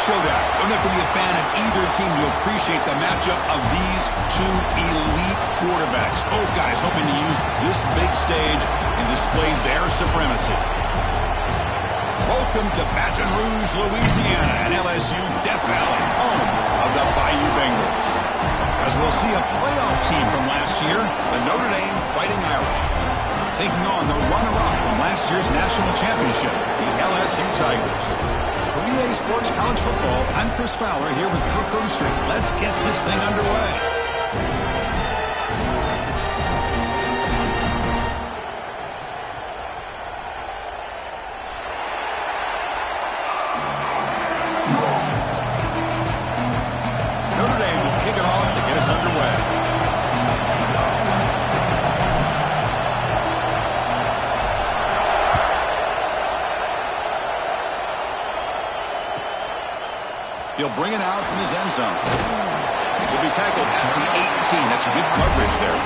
showdown. Don't have to be a fan of either team to appreciate the matchup of these two elite quarterbacks. Both guys hoping to use this big stage and display their supremacy. Welcome to Baton Rouge, Louisiana, and LSU Death Valley, home of the Bayou Bengals. As we'll see a playoff team from last year, the Notre Dame Fighting Irish, taking on the runner-up from last year's national championship, the LSU Tigers. For EA Sports College Football, I'm Chris Fowler here with Kirk Herbstreit. Let's get this thing underway. He'll bring it out from his end zone. He'll be tackled at the 18. That's good coverage there.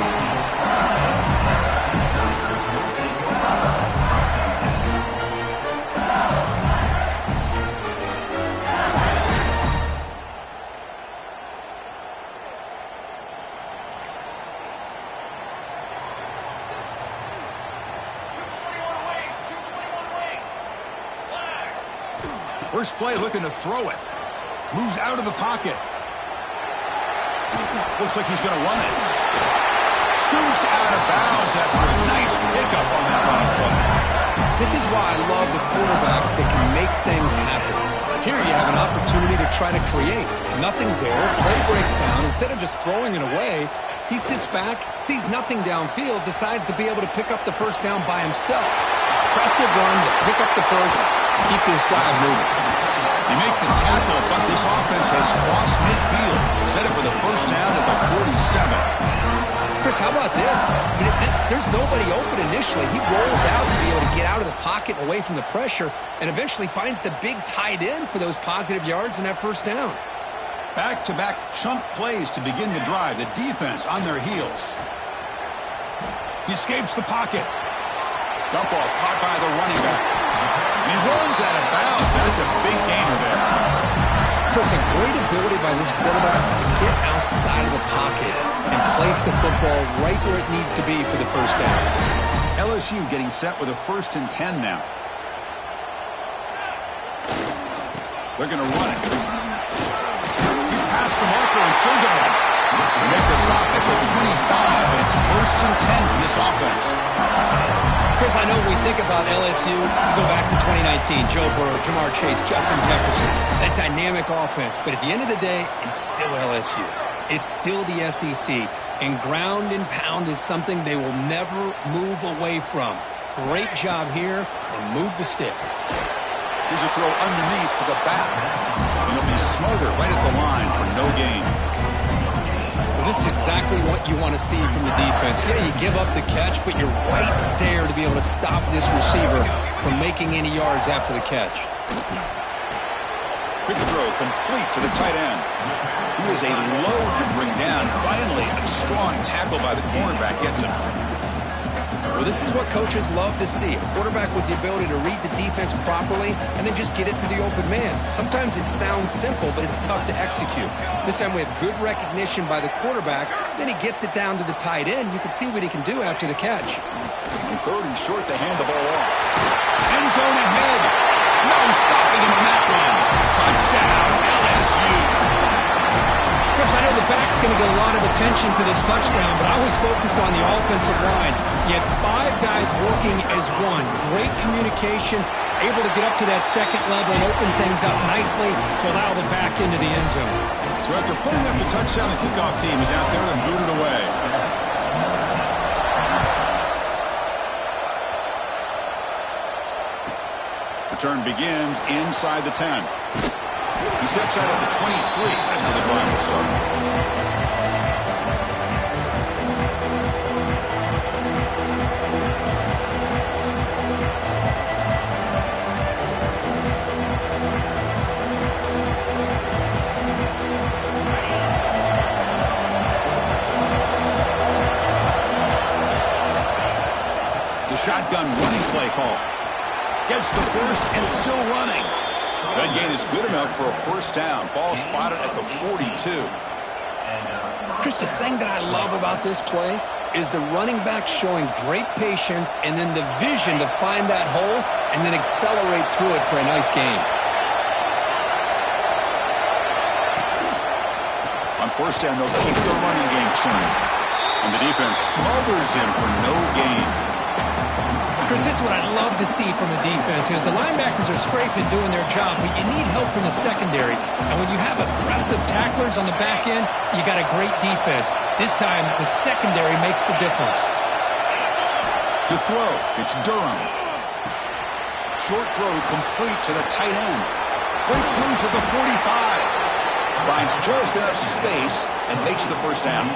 First play looking to throw it. Moves out of the pocket. Looks like he's going to run it. Scoots out of bounds after a nice pickup on that running play. This is why I love the quarterbacks that can make things happen. Here you have an opportunity to try to create. Nothing's there. Play breaks down. Instead of just throwing it away, he sits back, sees nothing downfield, decides to be able to pick up the first down by himself. Impressive run to pick up the first, keep this drive moving. You make the tackle, but this offense has crossed midfield. Set it for the first down at the 47. Chris, how about this? There's nobody open initially. He rolls out to be able to get out of the pocket away from the pressure and eventually finds the big tight end for those positive yards and that first down. Back-to-back chunk plays to begin the drive. The defense on their heels. He escapes the pocket. Dump off caught by the running back. He runs out of bounds. That's a big gainer there. Chris, a great ability by this quarterback to get outside of the pocket and place the football right where it needs to be for the first down. LSU getting set with a 1st and 10 now. They're going to run it. He's past the marker and still going. They make the stop at the 25, and it's 1st and 10 for this offense. Chris, I know when we think about LSU, we go back to 2019, Joe Burrow, Jamar Chase, Justin Jefferson, that dynamic offense. But at the end of the day, it's still LSU. It's still the SEC. And ground and pound is something they will never move away from. Great job here, and move the sticks. Here's a throw underneath to the back. And he'll be smothered right at the line for no gain. This is exactly what you want to see from the defense. Yeah, you give up the catch, but you're right there to be able to stop this receiver from making any yards after the catch. Quick throw complete to the tight end. He is a load to bring down. Finally, a strong tackle by the cornerback gets him. Well, this is what coaches love to see. A quarterback with the ability to read the defense properly and then just get it to the open man. Sometimes it sounds simple, but it's tough to execute. This time we have good recognition by the quarterback. Then he gets it down to the tight end. You can see what he can do after the catch. And 3rd and short to hand the ball off. End zone ahead. No stopping him on that one. Touchdown, LSU. Chris, I know the back's going to get a lot of attention for this touchdown, but I was focused on the offensive line. You had 5 guys working as one. Great communication, able to get up to that second level and open things up nicely to allow the back into the end zone. So after putting up the touchdown, the kickoff team is out there and booted away. Return begins inside the 10. He steps out at the 23. That's where the drive will start. The shotgun running play call. Gets the first and still running. That gain is good enough for a first down. Ball spotted at the 42. Chris, the thing that I love about this play is the running back showing great patience and then the vision to find that hole and then accelerate through it for a nice gain. On first down, they'll keep the running game churning. And the defense smothers him for no gain. Chris, this is what I love to see from the defense is the linebackers are scraping, doing their job, but you need help from the secondary. And when you have aggressive tacklers on the back end, you got a great defense. This time, the secondary makes the difference. To throw, it's Durham. Short throw complete to the tight end. Breaks loose at the 45. Finds just enough space and makes the first down.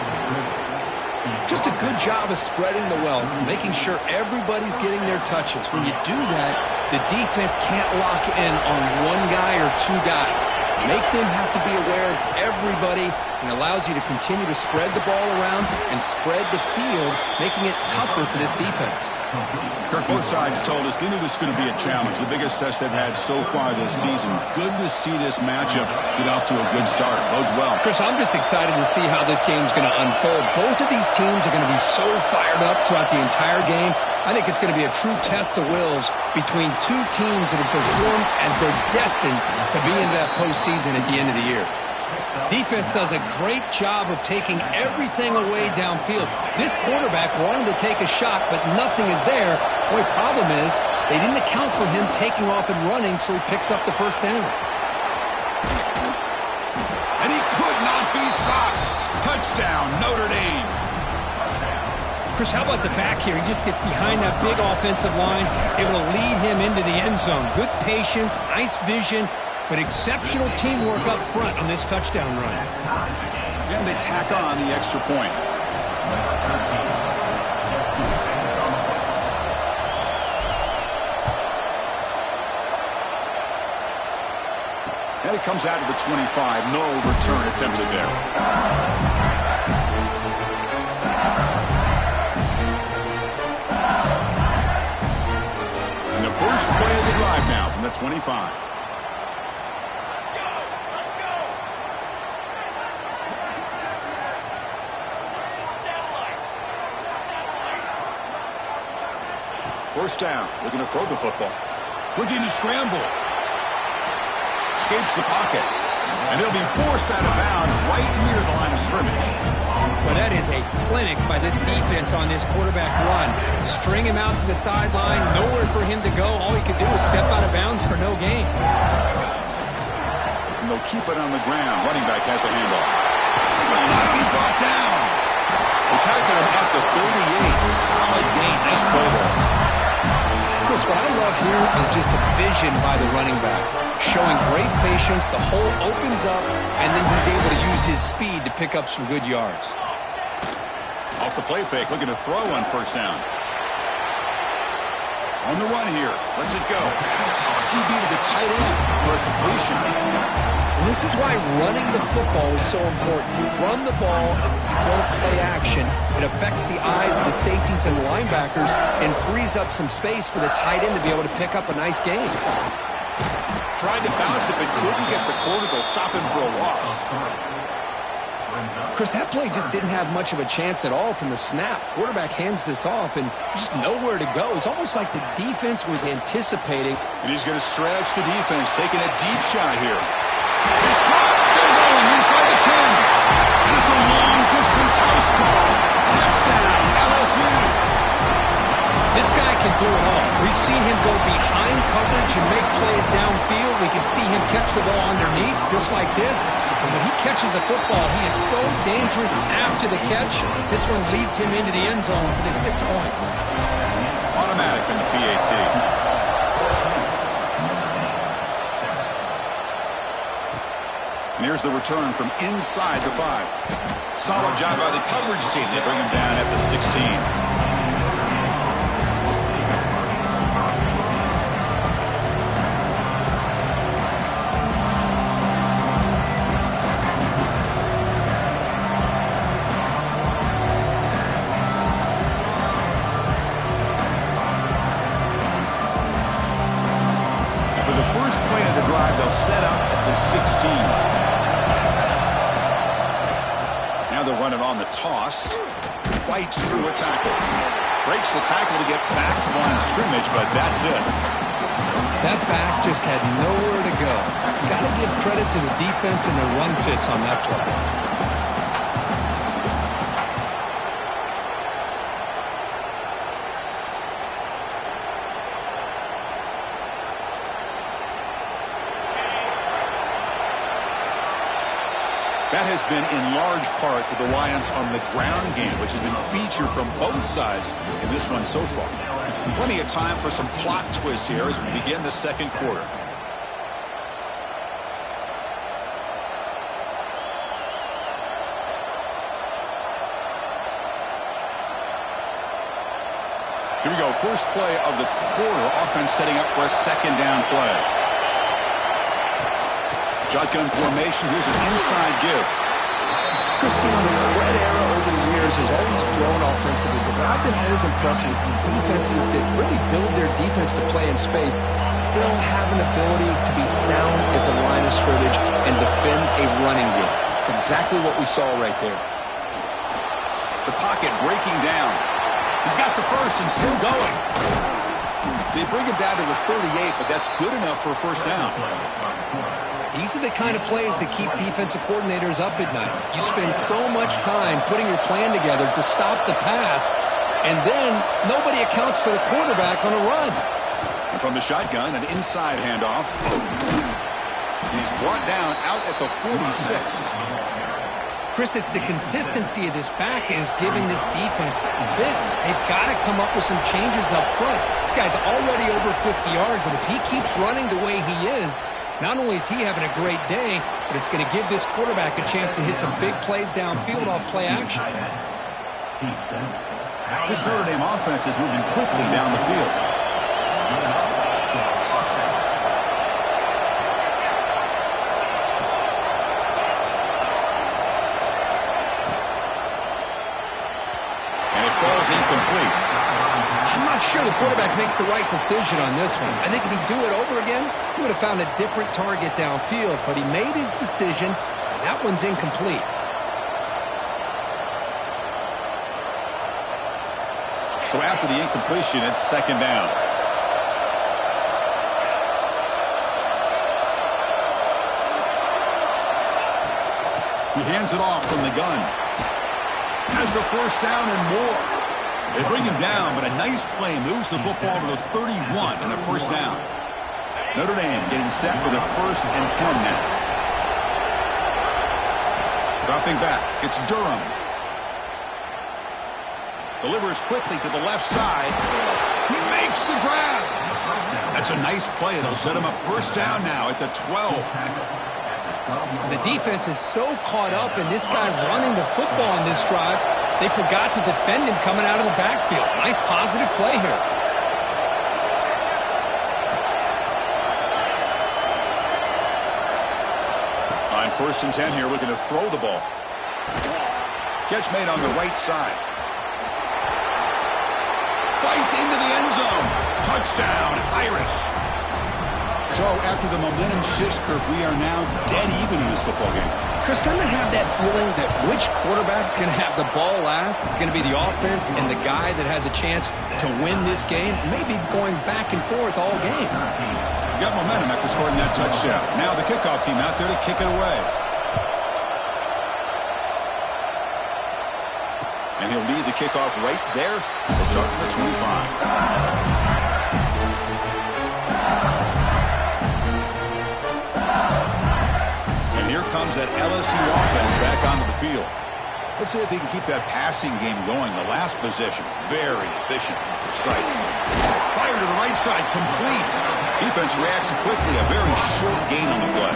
Just a good job of spreading the wealth, making sure everybody's getting their touches. When you do that, the defense can't lock in on one guy or two guys. Make them have to be aware of everybody and allows you to continue to spread the ball around and spread the field, making it tougher for this defense. Kirk, both sides told us they knew this was going to be a challenge, the biggest test they've had so far this season. Good to see this matchup get off to a good start. Bodes well. Chris, I'm just excited to see how this game's going to unfold. Both of these teams are going to be so fired up throughout the entire game. I think it's going to be a true test of wills between two teams that have performed as they're destined to be in that postseason at the end of the year. Defense does a great job of taking everything away downfield. This quarterback wanted to take a shot, but nothing is there. The only problem is they didn't account for him taking off and running, so he picks up the first down. And he could not be stopped. Touchdown, Notre Dame. Chris, how about the back here? He just gets behind that big offensive line, able to lead him into the end zone. Good patience, nice vision, but exceptional teamwork up front on this touchdown run. And they tack on the extra point. And it comes out to the 25. No return attempted there. First play of the drive now from the 25. First down, looking to throw the football. Looking to scramble. Escapes the pocket. And it'll be forced out of bounds right near the line of scrimmage. Well, that is a clinic by this defense on this quarterback run. String him out to the sideline, nowhere for him to go. All he could do is step out of bounds for no gain. And they'll keep it on the ground. Running back has the handoff. Will not be brought down. Attacking him at the 38. Solid gain. Nice play there. Chris, what I love here is just the vision by the running back. Showing great patience, the hole opens up, and then he's able to use his speed to pick up some good yards. Off the play fake, looking to throw on first down. On the run here, lets it go. QB to the tight end for a completion. Well, this is why running the football is so important. You run the ball and then you don't play action. It affects the eyes of the safeties and the linebackers and frees up some space for the tight end to be able to pick up a nice gain. Tried to bounce it, but couldn't get the cortical, stop him for a loss. Chris, that play just didn't have much of a chance at all from the snap. Quarterback hands this off and just nowhere to go. It's almost like the defense was anticipating. And he's going to stretch the defense, taking a deep shot here. It's caught, still going inside the 10. And it's a long-distance house call. Touchdown, LSU. This guy can do it all. We've seen him go behind coverage and make plays downfield. We can see him catch the ball underneath, just like this. And when he catches a football, he is so dangerous after the catch. This one leads him into the end zone for the 6 points. Automatic in the PAT. And here's the return from inside the 5. Solid job by the coverage team. They bring him down at the 16. first play of the drive, they'll set up at the 16. Now they'll run it on the toss. Fights through a tackle. Breaks the tackle to get back to the line of scrimmage, but that's it. That back just had nowhere to go. Got to give credit to the defense and their run fits on that play. That has been in large part to the reliance on the ground game, which has been featured from both sides in this one so far. Plenty of time for some plot twists here as we begin the second quarter. Here we go. First play of the quarter. Offense setting up for a second down play. Shotgun formation. Here's an inside give. Christine, the spread era over the years has always grown offensively, but I've been always impressed with defenses that really build their defense to play in space, still have an ability to be sound at the line of scrimmage and defend a running game. It's exactly what we saw right there. The pocket breaking down. He's got the first and still going. They bring him down to the 38, but that's good enough for a first down. These are the kind of plays that keep defensive coordinators up at night. You spend so much time putting your plan together to stop the pass, and then nobody accounts for the quarterback on a run. And from the shotgun, an inside handoff. He's brought down out at the 46. Chris, it's the consistency of this back is giving this defense fits. They've got to come up with some changes up front. This guy's already over 50 yards, and if he keeps running the way he is, not only is he having a great day, but it's going to give this quarterback a chance to hit some big plays downfield off play action. This Notre Dame offense is moving quickly down the field. And it falls incomplete. I'm not sure the quarterback makes the right decision on this one. I think if he'd do it over again, he would have found a different target downfield, but he made his decision, and that one's incomplete. So after the incompletion, it's second down. He hands it off from the gun. Has the first down and more. They bring him down, but a nice play moves the football to the 31 and a first down. Notre Dame getting set with a 1st and 10 now. Dropping back, it's Durham. Delivers quickly to the left side. He makes the grab. That's a nice play. It'll set him up first down now at the 12. The defense is so caught up in this guy running the football on this drive, they forgot to defend him coming out of the backfield. Nice positive play here. On 1st and 10 here, looking to throw the ball. Catch made on the right side. Fights into the end zone. Touchdown, Irish. So after the momentum shifts, Kirk, we are now dead even in this football game. Chris, don't I have that feeling that which quarterback's going to have the ball last is going to be the offense, and the guy that has a chance to win this game may be going back and forth all game. Got momentum after scoring that touchdown. Now the kickoff team out there to kick it away. And he'll lead the kickoff right there. We'll start at the 25. Here comes that LSU offense back onto the field. Let's see if they can keep that passing game going. The last possession, very efficient and precise. Fire to the right side, complete. Defense reacts quickly, a very short gain on the play.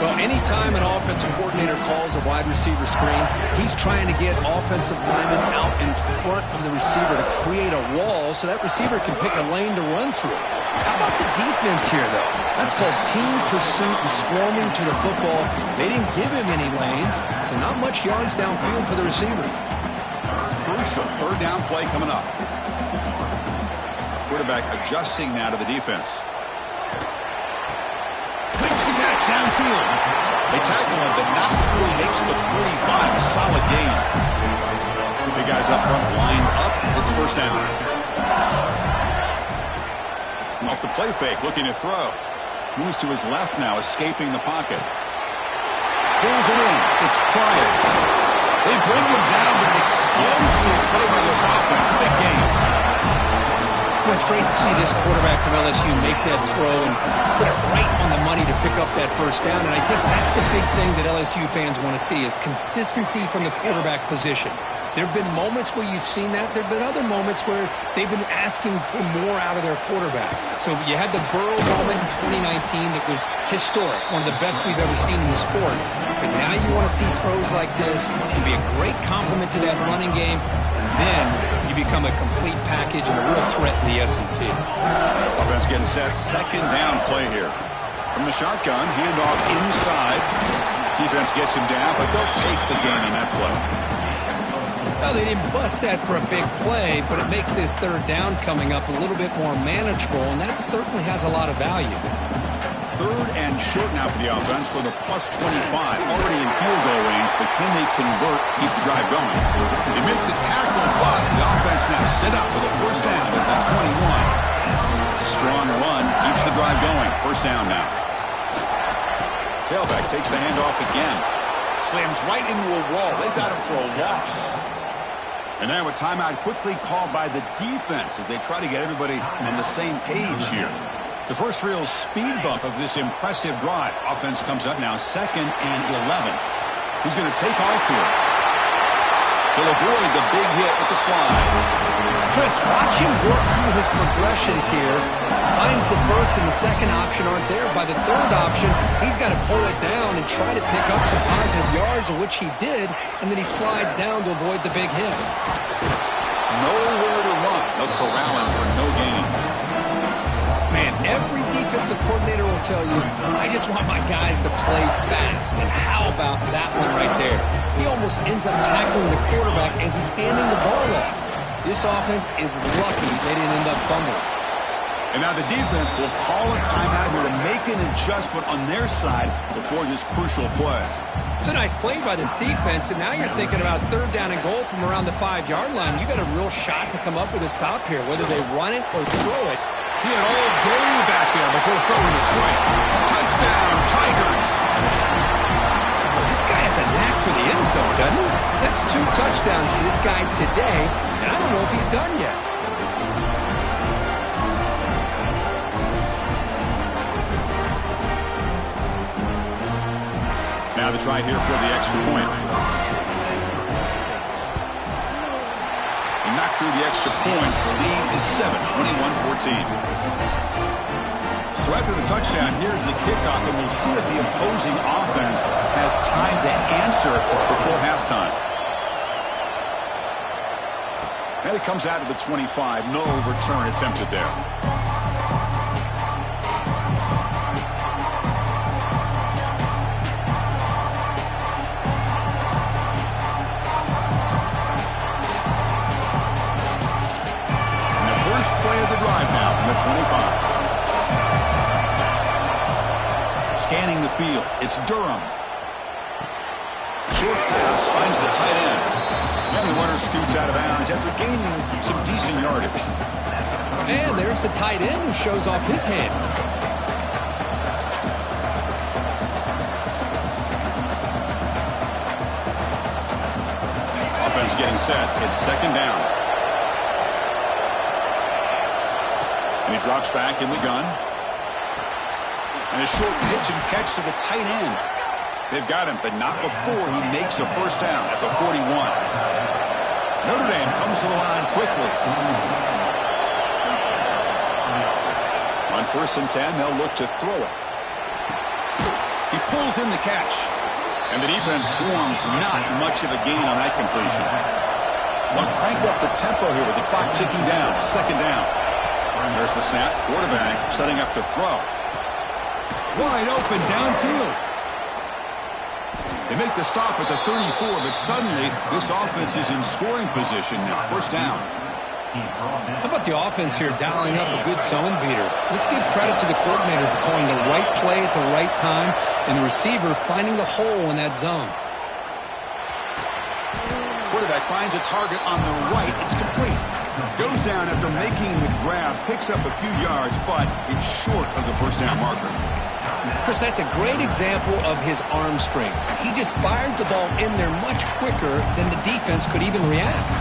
Well, anytime an offensive coordinator calls a wide receiver screen, he's trying to get offensive linemen out in front of the receiver to create a wall so that receiver can pick a lane to run through. How about the defense here, though? That's called team pursuit and swarming to the football. They didn't give him any lanes, so not much yards downfield for the receiver. Crucial 3rd down play coming up. Quarterback adjusting now to the defense. looks downfield. They tackle him, but not before he makes the 45. A solid gain. The big guys up front lined up. It's first down. Off the play fake, looking to throw. Moves to his left now, escaping the pocket. Pulls it in. It's Pryor. They bring him down, but an explosive play by this offense. Big game. Well, it's great to see this quarterback from LSU make that throw and put it right on the money to pick up that first down. And I think that's the big thing that LSU fans want to see is consistency from the quarterback position. There have been moments where you've seen that. There have been other moments where they've been asking for more out of their quarterback. So you had the Burrow moment in 2019 that was historic, one of the best we've ever seen in the sport. But now you want to see throws like this and be a great complement to that running game. And then you become a complete package and a real threat in the SEC. Offense getting set. Second down play here. From the shotgun, handoff inside. Defense gets him down, but they'll take the gain on that play. Well, they didn't bust that for a big play, but it makes this third down coming up a little bit more manageable, and that certainly has a lot of value. Third and short now for the offense for the plus 25. Already in field goal range, but can they convert, keep the drive going? They make the tackle, but the offense now set up with a first down at the 21. It's a strong run, keeps the drive going. First down now. Tailback takes the handoff again. Slams right into a wall. They've got him for a loss. And now a timeout quickly called by the defense as they try to get everybody on the same page here. The first real speed bump of this impressive drive. Offense comes up now 2nd and 11. Who's going to take off here? He'll avoid the big hit with the slide. Chris, watch him work through his progressions here. Finds the first and the second option aren't there. By the third option, he's got to pull it down and try to pick up some positive yards, of which he did, and then he slides down to avoid the big hit. Nowhere to run. They'll corral him for no gain. Man, every defensive coordinator will tell you, I just want my guys to play fast. And how about that one right there? He almost ends up tackling the quarterback as he's handing the ball off. This offense is lucky they didn't end up fumbling. And now the defense will call a timeout here to make an adjustment on their side before this crucial play. It's a nice play by this defense, and now you're thinking about third down and goal from around the 5-yard line. You got a real shot to come up with a stop here, whether they run it or throw it. He had all day back there before throwing the strike. Touchdown, Tigers! Well, this guy has a knack for the end zone, doesn't he? That's 2 touchdowns for this guy today, and I don't know if he's done yet. Now the try here for the extra point. And knocked through the extra point. The lead is 7, 21-14. So after the touchdown, here's the kickoff, and we'll see if the opposing offense has time to answer before halftime. And it comes out to the 25. No return attempted there. Play of the drive now from the 25. Scanning the field. It's Durham. Short pass finds the tight end. And the runner scoots out of bounds after gaining some decent yardage. And there's the tight end who shows off his hands. Offense getting set. It's second down. And he drops back in the gun. And a short pitch and catch to the tight end. They've got him, but not before he makes a first down at the 41. Notre Dame comes to the line quickly. On 1st and 10, they'll look to throw it. He pulls in the catch. And the defense swarms, not much of a gain on that completion. They'll crank up the tempo here with the clock ticking down. Second down. There's the snap. Quarterback setting up to throw. Wide open downfield. They make the stop at the 34, but suddenly this offense is in scoring position now. First down. How about the offense here dialing up a good zone beater? Let's give credit to the coordinator for calling the right play at the right time and the receiver finding the hole in that zone. Quarterback finds a target on the right. It's complete. Goes down after making the grab, picks up a few yards, but it's short of the first down marker. Chris, that's a great example of his arm strength. He just fired the ball in there much quicker than the defense could even react.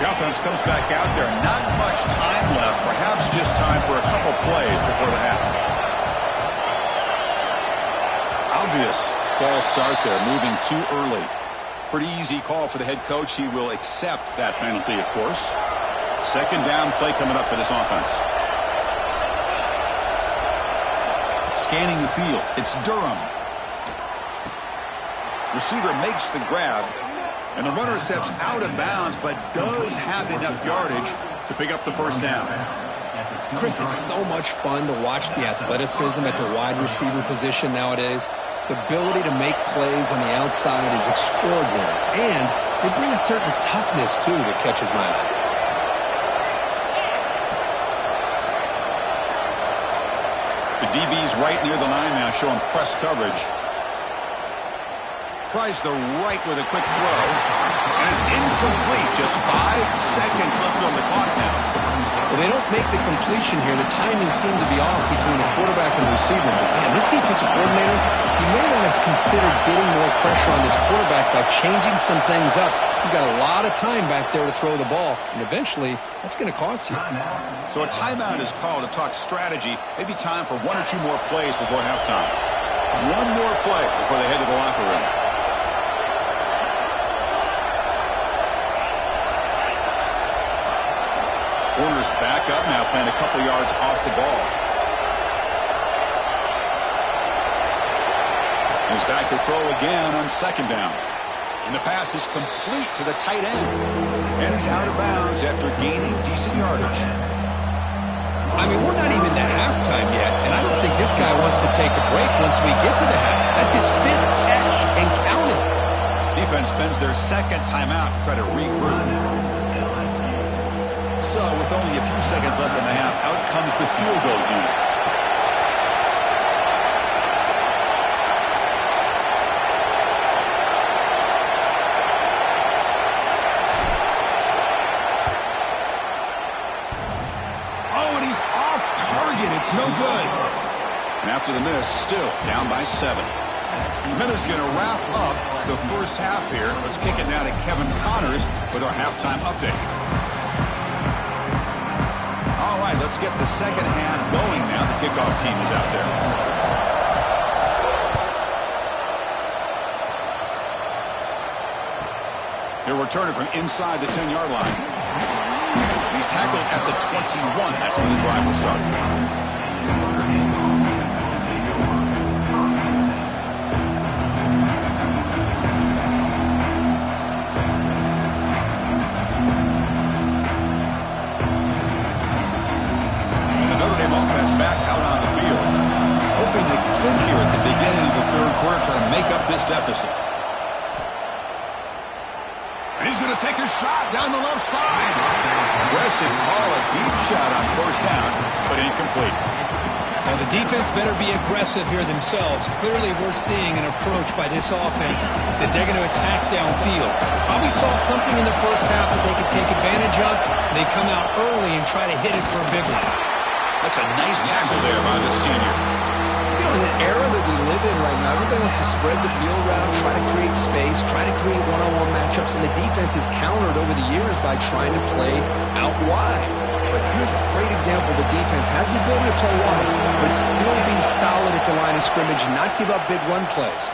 The offense comes back out there. Not much time left. Perhaps just time for a couple plays before the half. Obvious false start there, moving too early. Pretty easy call for the head coach. He will accept that penalty, of course. Second down play coming up for this offense. Scanning the field. It's Durham. Receiver makes the grab. And the runner steps out of bounds, but does have enough yardage to pick up the first down. Chris, it's so much fun to watch the athleticism at the wide receiver position nowadays. The ability to make plays on the outside is extraordinary. And they bring a certain toughness, too, that catches my eye. The DB's right near the line now, showing press coverage. Tries the right with a quick throw. And it's incomplete. Just 5 seconds left on the clock now. Well, they don't make the completion here. The timing seemed to be off between the quarterback and the receiver. But, man, this defensive coordinator, he may want to consider getting more pressure on this quarterback by changing some things up. You've got a lot of time back there to throw the ball, and eventually that's going to cost you. So a timeout is called to talk strategy. Maybe time for 1 or 2 more plays before halftime. One more play before they head to the locker room. Corners back up now, playing a couple yards off the ball. He's back to throw again on second down. And the pass is complete to the tight end. And he's out of bounds after gaining decent yardage. I mean, we're not even to halftime yet, and I don't think this guy wants to take a break once we get to the half. That's his 5th catch and counting. Defense spends their second timeout to try to regroup. So, with only a few seconds left in the half, out comes the field goal unit. Oh, and he's off target. It's no good. And after the miss, still down by 7. Minutes going to wrap up the first half here. Let's kick it now to Kevin Connors with our halftime update. All right, let's get the second half going now. The kickoff team is out there. They're returning from inside the 10-yard line. He's tackled at the 21. That's where the drive will start. Back out on the field, hoping to click here at the beginning of the third quarter, trying to make up this deficit. And he's going to take a shot down the left side. Aggressive call, a deep shot on first down, but incomplete. Now the defense better be aggressive here themselves. Clearly we're seeing an approach by this offense that they're going to attack downfield. Probably saw something in the first half that they could take advantage of. They come out early and try to hit it for a big one. That's a nice tackle there by the senior. You know, in the era that we live in right now, everybody wants to spread the field around, try to create space, try to create one-on-one matchups, and the defense is countered over the years by trying to play out wide. But here's a great example. The defense has the ability to play wide, but still be solid at the line of scrimmage and not give up big run plays.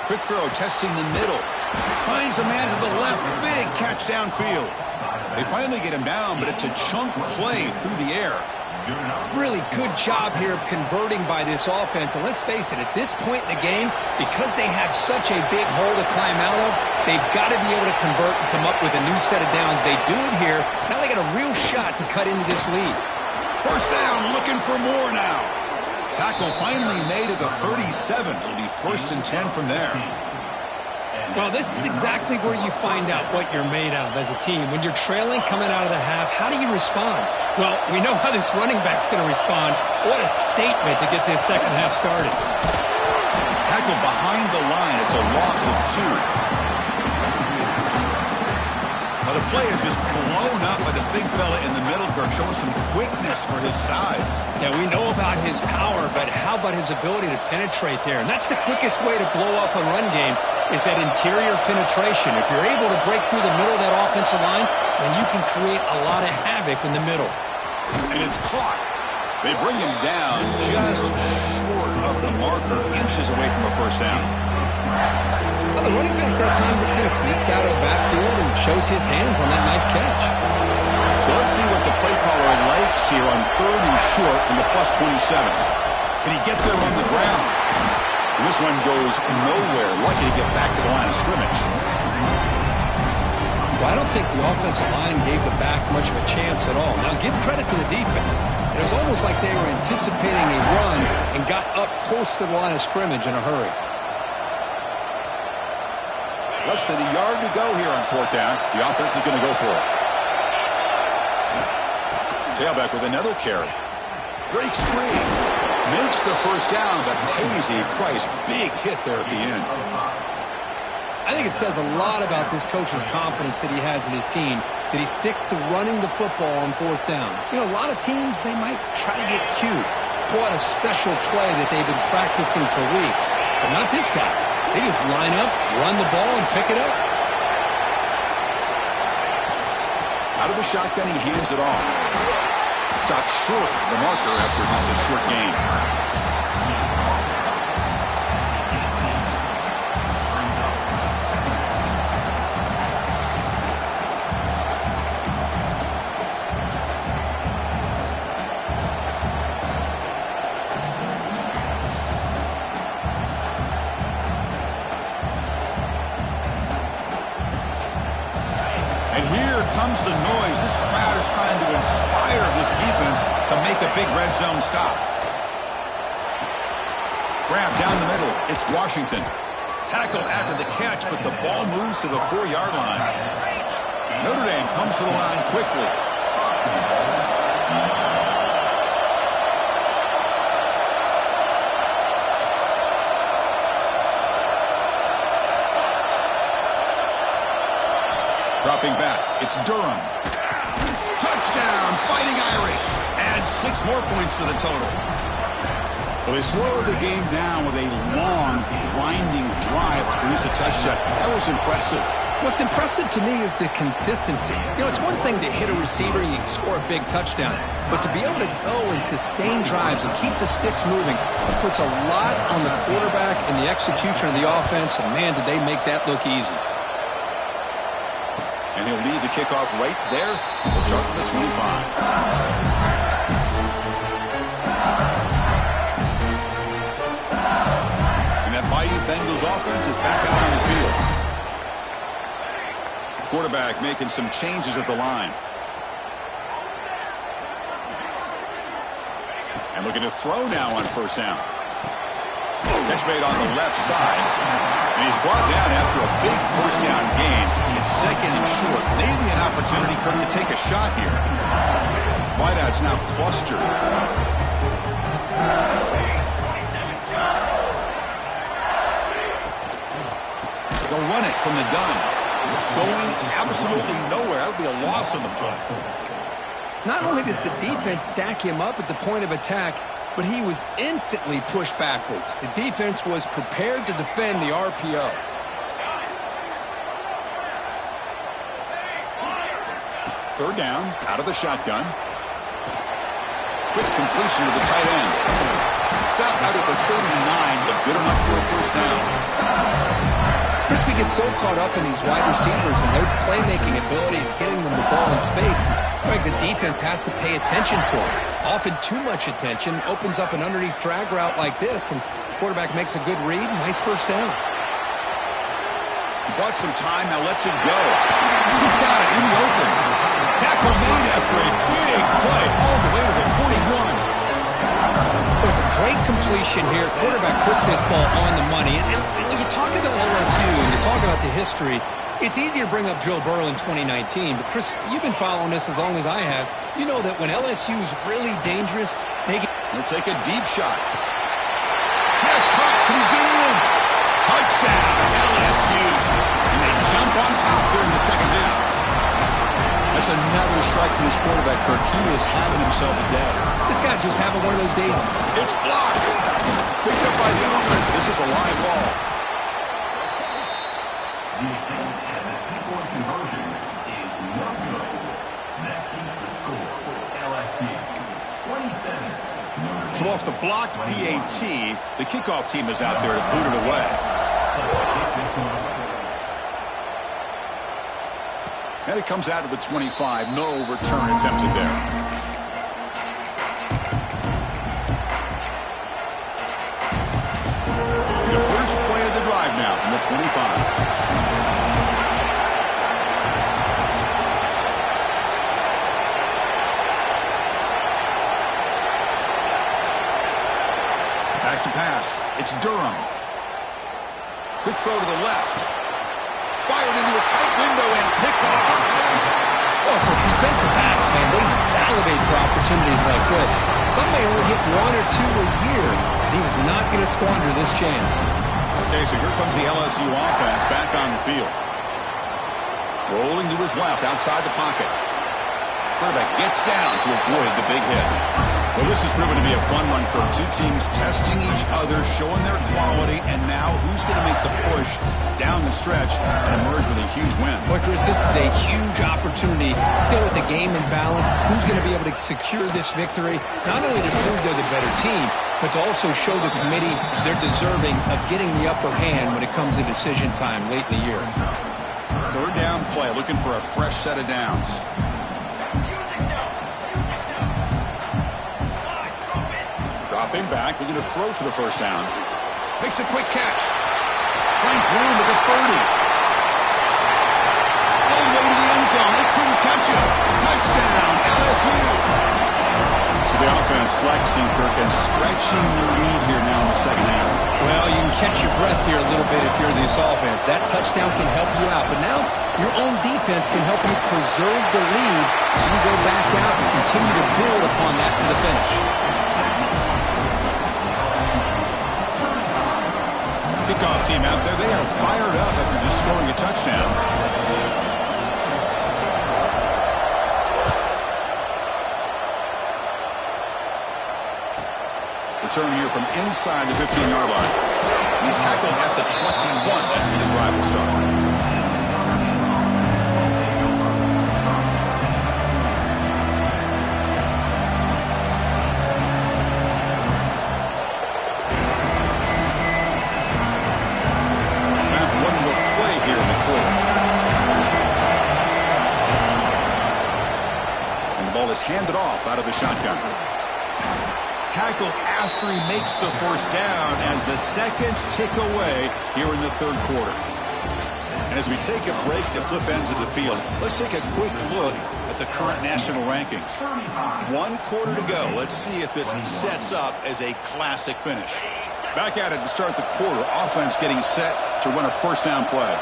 Quick throw, testing the middle. Finds a man to the left. Big catch downfield. They finally get him down, but it's a chunk play through the air. Really good job here of converting by this offense. And let's face it, at this point in the game, because they have such a big hole to climb out of, they've got to be able to convert and come up with a new set of downs. They do it here. Now they got a real shot to cut into this lead. First down, looking for more now. Tackle finally made at the 37. It'll be 1st and 10 from there. Well, this is exactly where you find out what you're made of as a team. When you're trailing coming out of the half, how do you respond? Well, we know how this running back's going to respond. What a statement to get this second half started. Tackled behind the line. It's a loss of 2. Well, the play is just blown up by the big fella in the middle, Kirk, showing some quickness for his size. Yeah, we know about his power, but how about his ability to penetrate there? And that's the quickest way to blow up a run game is that interior penetration. If you're able to break through the middle of that offensive line, then you can create a lot of havoc in the middle. And it's caught. They bring him down just short of the marker, inches away from a first down. Well, the running back that time just kind of sneaks out of the backfield and shows his hands on that nice catch. So let's see what the play caller likes here on 3rd and short from the +27. Can he get there on the ground? And this one goes nowhere. Lucky to get back to the line of scrimmage. Well, I don't think the offensive line gave the back much of a chance at all. Now, give credit to the defense. It was almost like they were anticipating a run and got up close to the line of scrimmage in a hurry. Less than a yard to go here on 4th down. The offense is going to go for it. Tailback with another carry. Breaks free. Makes the first down, but pays a price. Big hit there at the end. I think it says a lot about this coach's confidence that he has in his team, that he sticks to running the football on 4th down. You know, a lot of teams, they might try to get cute, pull out a special play that they've been practicing for weeks, but not this guy. They just line up, run the ball, and pick it up. Out of the shotgun, he hands it off. Stops short of the marker after just a short gain. Comes the noise. This crowd is trying to inspire this defense to make a big red zone stop. Grab down the middle. It's Washington. Tackled after the catch, but the ball moves to the 4-yard line. Notre Dame comes to the line quickly. Dropping back, it's Durham. Touchdown, Fighting Irish. Adds 6 more points to the total. Well, they slowed the game down with a long, grinding drive to produce a touchdown. That was impressive. What's impressive to me is the consistency. You know, it's one thing to hit a receiver and you can score a big touchdown, but to be able to go and sustain drives and keep the sticks moving, it puts a lot on the quarterback and the execution of the offense, and man, did they make that look easy. And he'll lead the kickoff right there. We'll start with the 25. And that Bayou Bengals offense is back out on the field. Quarterback making some changes at the line. And looking to throw now on 1st down. Catch made on the left side. And he's brought down after a big 1st down gain. It's 2nd and short. Maybe an opportunity, Kirk, to take a shot here. Wideout's now clustered. They'll run it from the gun. Going absolutely nowhere. That would be a loss on the play. Not only does the defense stack him up at the point of attack, but he was instantly pushed backwards. The defense was prepared to defend the RPO. Third down, out of the shotgun. Quick completion to the tight end. Stopped out at the 39, but good enough for a 1st down. Chris, we get so caught up in these wide receivers and their playmaking ability and getting them the ball in space. Right, the defense has to pay attention to them. Often too much attention opens up an underneath drag route like this, and quarterback makes a good read. Nice 1st down. Bought some time, now lets it go. He's got it in the open. Tackle made after a big play all the way to the 41. It was a Great completion here. Quarterback puts this ball on the money. And when you talk about LSU and you talk about the history, it's easy to bring up Joe Burrow in 2019. But, Chris, you've been following this as long as I have. You know that when LSU is really dangerous, they get... He'll take a deep shot. Yes, caught. Can he get in? Touchdown, LSU. And they jump on top during the second half. That's another strike from this quarterback, Kirk. He is having himself a day. This guy's just having one of those days. It's blocked. Picked up by the offense. This is a live ball. The attempt at the two-point conversion is no good. That keeps the score for LSU. 27. So off the blocked PAT, the kickoff team is out there to boot it away. And it comes out of the 25. No return attempted there. The first play of the drive now from the 25. Back to pass. It's Durham. Quick throw to the left. Fired into a tight window and picked off. Well, for defensive backs, man, they salivate for opportunities like this. Some may only get one or two a year. He was not going to squander this chance. Okay, so here comes the LSU offense back on the field. Rolling to his left outside the pocket. Quarterback gets down to avoid the big hit. Well, this has proven to be a fun one for two teams testing each other, showing their quality, and now who's going to make the push down the stretch and emerge with a huge win. Boy, Chris, this is a huge opportunity. Still with the game in balance, who's going to be able to secure this victory? Not only to prove they're the better team, but to also show the committee they're deserving of getting the upper hand when it comes to decision time late in the year. Third down play, looking for a fresh set of downs. Dropping back, looking to throw for the first down. Makes a quick catch. Finds room at the 30. All the way to the end zone. They couldn't catch him. Touchdown, LSU. So the offense flexing, Kirk, and stretching the lead here now in the second half. Well, you can catch your breath here a little bit if you're this offense. That touchdown can help you out. But now your own defense can help you preserve the lead so you can go back out and continue to build upon that to the finish. Kickoff team out there, they are fired up after just scoring a touchdown. Return here from inside the 15-yard line. He's tackled at the 21. That's where the drive will start. Handed off out of the shotgun. Tackle after he makes the first down as the seconds tick away here in the third quarter. And as we take a break to flip ends of the field, let's take a quick look at the current national rankings. 1 quarter to go. Let's see if this sets up as a classic finish. Back at it to start the quarter. Offense getting set to run a first down play.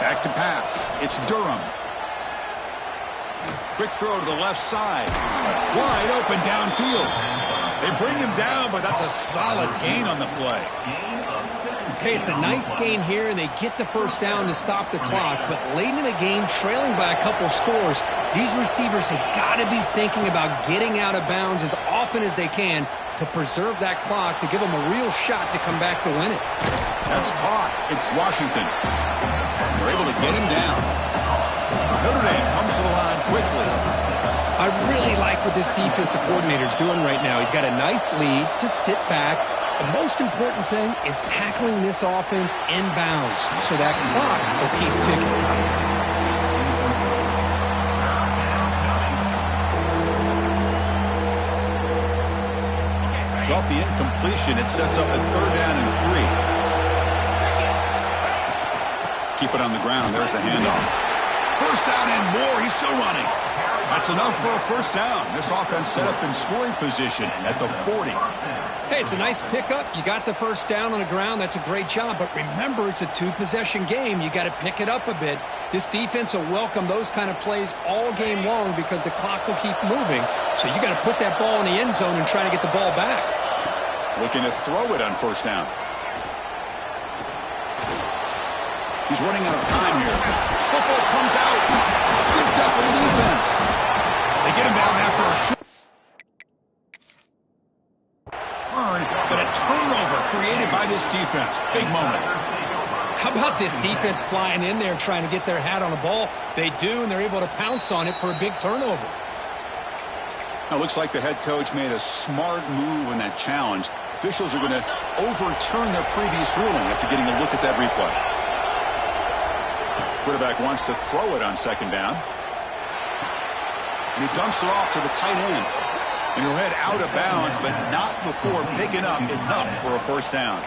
Back to pass. It's Durham. Quick throw to the left side. Wide open downfield. They bring him down, but that's a solid gain on the play. Hey, it's a nice gain here, and they get the first down to stop the clock. But late in the game, trailing by a couple scores, these receivers have got to be thinking about getting out of bounds as often as they can to preserve that clock, to give them a real shot to come back to win it. That's caught. It's Washington. They're able to get him down. Notre Dame comes to the line quickly. I really like what this defensive coordinator is doing right now. He's got a nice lead to sit back. The most important thing is tackling this offense inbounds so that clock will keep ticking. So off the incompletion, it sets up a third down and 3. Keep it on the ground. There's the handoff. First down and more. He's still running. That's enough for a first down. This offense set up in scoring position at the 40. Hey, it's a nice pickup. You got the first down on the ground. That's a great job. But remember, it's a two-possession game. You got to pick it up a bit. This defense will welcome those kind of plays all game long because the clock will keep moving. So you got to put that ball in the end zone and try to get the ball back. Looking to throw it on first down. He's running out of time here. Football comes out. Scooped up with the defense. They get him down after a short. But a turnover created by this defense. Big moment. How about this defense flying in there trying to get their hat on the ball? They do, and they're able to pounce on it for a big turnover. Now, looks like the head coach made a smart move in that challenge. Officials are going to overturn their previous ruling after getting a look at that replay. Quarterback wants to throw it on second down. And he dumps it off to the tight end. And he'll head out of bounds, but not before picking up enough for a first down.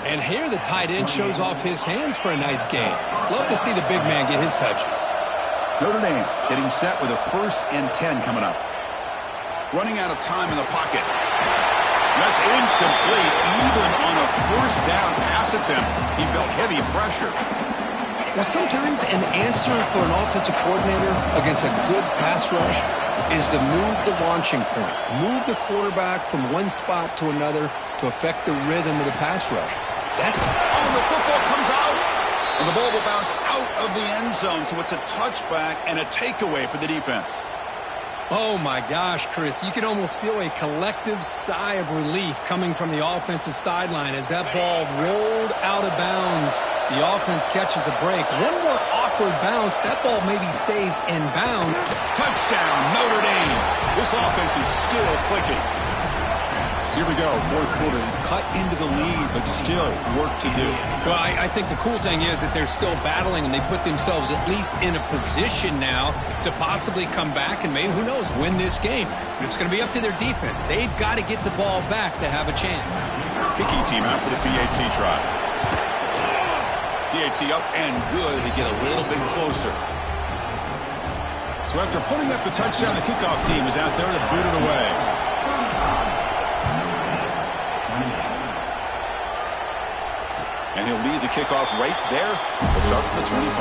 And here the tight end shows off his hands for a nice gain. Love to see the big man get his touches. Notre Dame getting set with a 1st and 10 coming up. Running out of time in the pocket. That's incomplete. Even on a first down pass attempt, he felt heavy pressure. Well, sometimes an answer for an offensive coordinator against a good pass rush is to move the launching point, move the quarterback from one spot to another to affect the rhythm of the pass rush. That's the football comes out, and the ball will bounce out of the end zone, so it's a touchback and a takeaway for the defense. Oh, my gosh, Chris. You can almost feel a collective sigh of relief coming from the offensive sideline as that ball rolled out of bounds. The offense catches a break. One more awkward bounce. That ball maybe stays in bounds. Touchdown, Notre Dame. This offense is still clicking. So here we go, fourth quarter. They've cut into the lead, but still work to do. Well, I think the cool thing is that they're still battling, and they put themselves at least in a position now to possibly come back and maybe, who knows, win this game. But it's going to be up to their defense. They've got to get the ball back to have a chance. Kicking team out for the PAT try. PAT up and good to get a little bit closer. So after putting up a touchdown, the kickoff team is out there to boot it away. And he'll lead the kickoff right there. We'll start at the 25.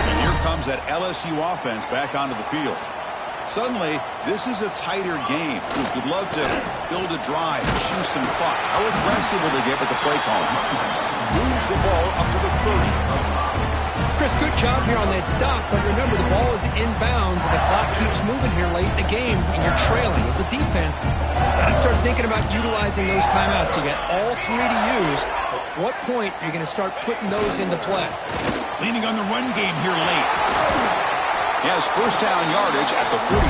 And here comes that LSU offense back onto the field. Suddenly, this is a tighter game. Would love to build a drive, choose some clock. How aggressive will they get with the play call? Moves the ball up to the 30. Chris, good job here on that stop, but remember the ball is inbounds and the clock keeps moving here late in the game and you're trailing. As a defense, got to start thinking about utilizing those timeouts. You got all 3 to use. At what point are you going to start putting those into play? Leaning on the run game here late. He has first down yardage at the 46.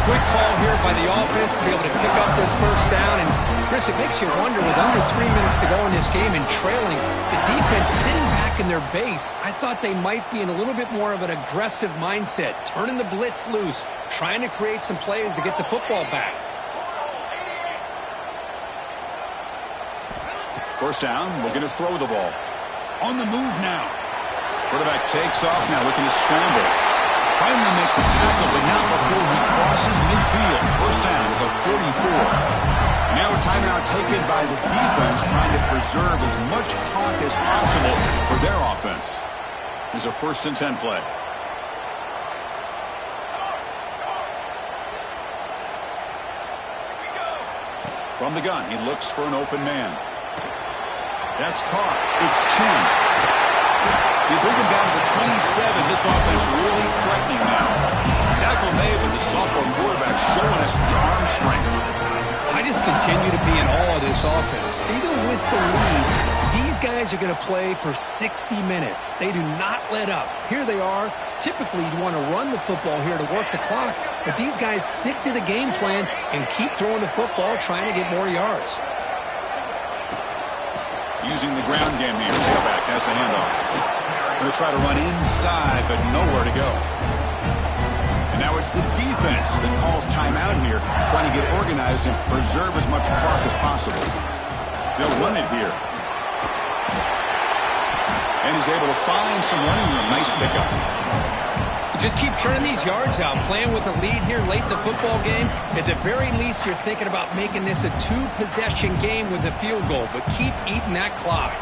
Quick call here by the offense to be able to pick up this first down. And, Chris, it makes you wonder, with under 3 minutes to go in this game and trailing, the defense sitting back in their base, I thought they might be in a little bit more of an aggressive mindset, turning the blitz loose, trying to create some plays to get the football back. First down, we're going to throw the ball. On the move now. Quarterback takes off now, looking to scramble. Finally make the tackle, but not before he crosses midfield. First down at the 44. Now a timeout taken by the defense, trying to preserve as much clock as possible for their offense. Here's a 1st and 10 play. From the gun, he looks for an open man. That's caught. It's Chin. You bring him down to the 27. This offense really threatening now. Tackle made, but the sophomore quarterback showing us the arm strength. I just continue to be in awe of this offense. Even with the lead, these guys are going to play for 60 minutes. They do not let up. Here they are. Typically, you'd want to run the football here to work the clock, but these guys stick to the game plan and keep throwing the football, trying to get more yards. Using the ground game here. Tailback has the handoff. Going to try to run inside, but nowhere to go. And now it's the defense that calls timeout here, trying to get organized and preserve as much clock as possible. They'll run it here. And he's able to find some running room. Nice pickup. Just keep churning these yards out. Playing with a lead here late in the football game. At the very least, you're thinking about making this a two-possession game with a field goal. But keep eating that clock.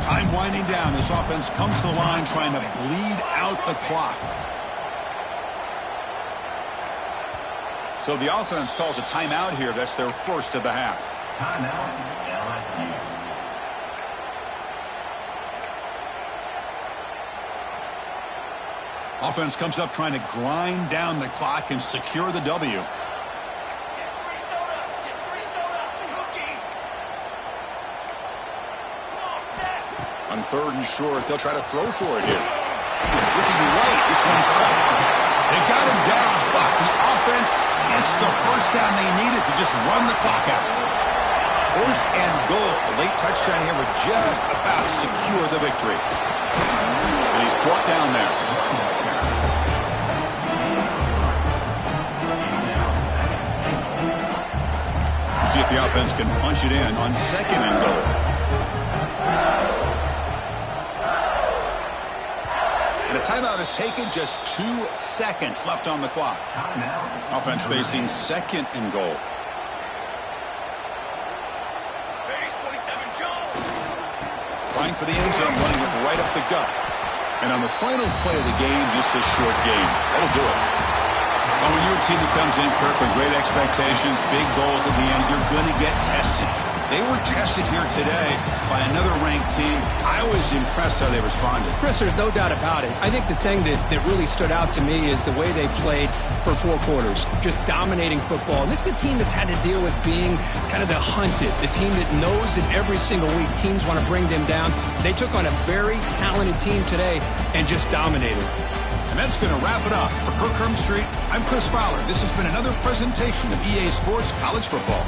Time winding down. This offense comes to the line trying to bleed out the clock. So the offense calls a timeout here. That's their first of the half. Timeout, LSU. Offense comes up trying to grind down the clock and secure the W. On 3rd and short, they'll try to throw for it here. Looking right, this one caught. They got him down, but the offense gets the first down they needed to just run the clock out. 1st and goal. A late touchdown here would just about secure the victory. And he's brought down there. See if the offense can punch it in on 2nd and goal. And a timeout is taken, just 2 seconds left on the clock. Offense facing 2nd and goal. Trying for the end zone, running it right up the gut. And on the final play of the game, just a short game. That'll do it. Well, when you're a team that comes in, Kirk, with great expectations, big goals at the end, you're going to get tested. They were tested here today by another ranked team. I was impressed how they responded. Chris, there's no doubt about it. I think the thing that really stood out to me is the way they played for 4 quarters, just dominating football. And this is a team that's had to deal with being kind of the hunted, the team that knows that every single week teams want to bring them down. They took on a very talented team today and just dominated. And that's going to wrap it up. For Kirk Street, I'm Chris Fowler. This has been another presentation of EA Sports College Football.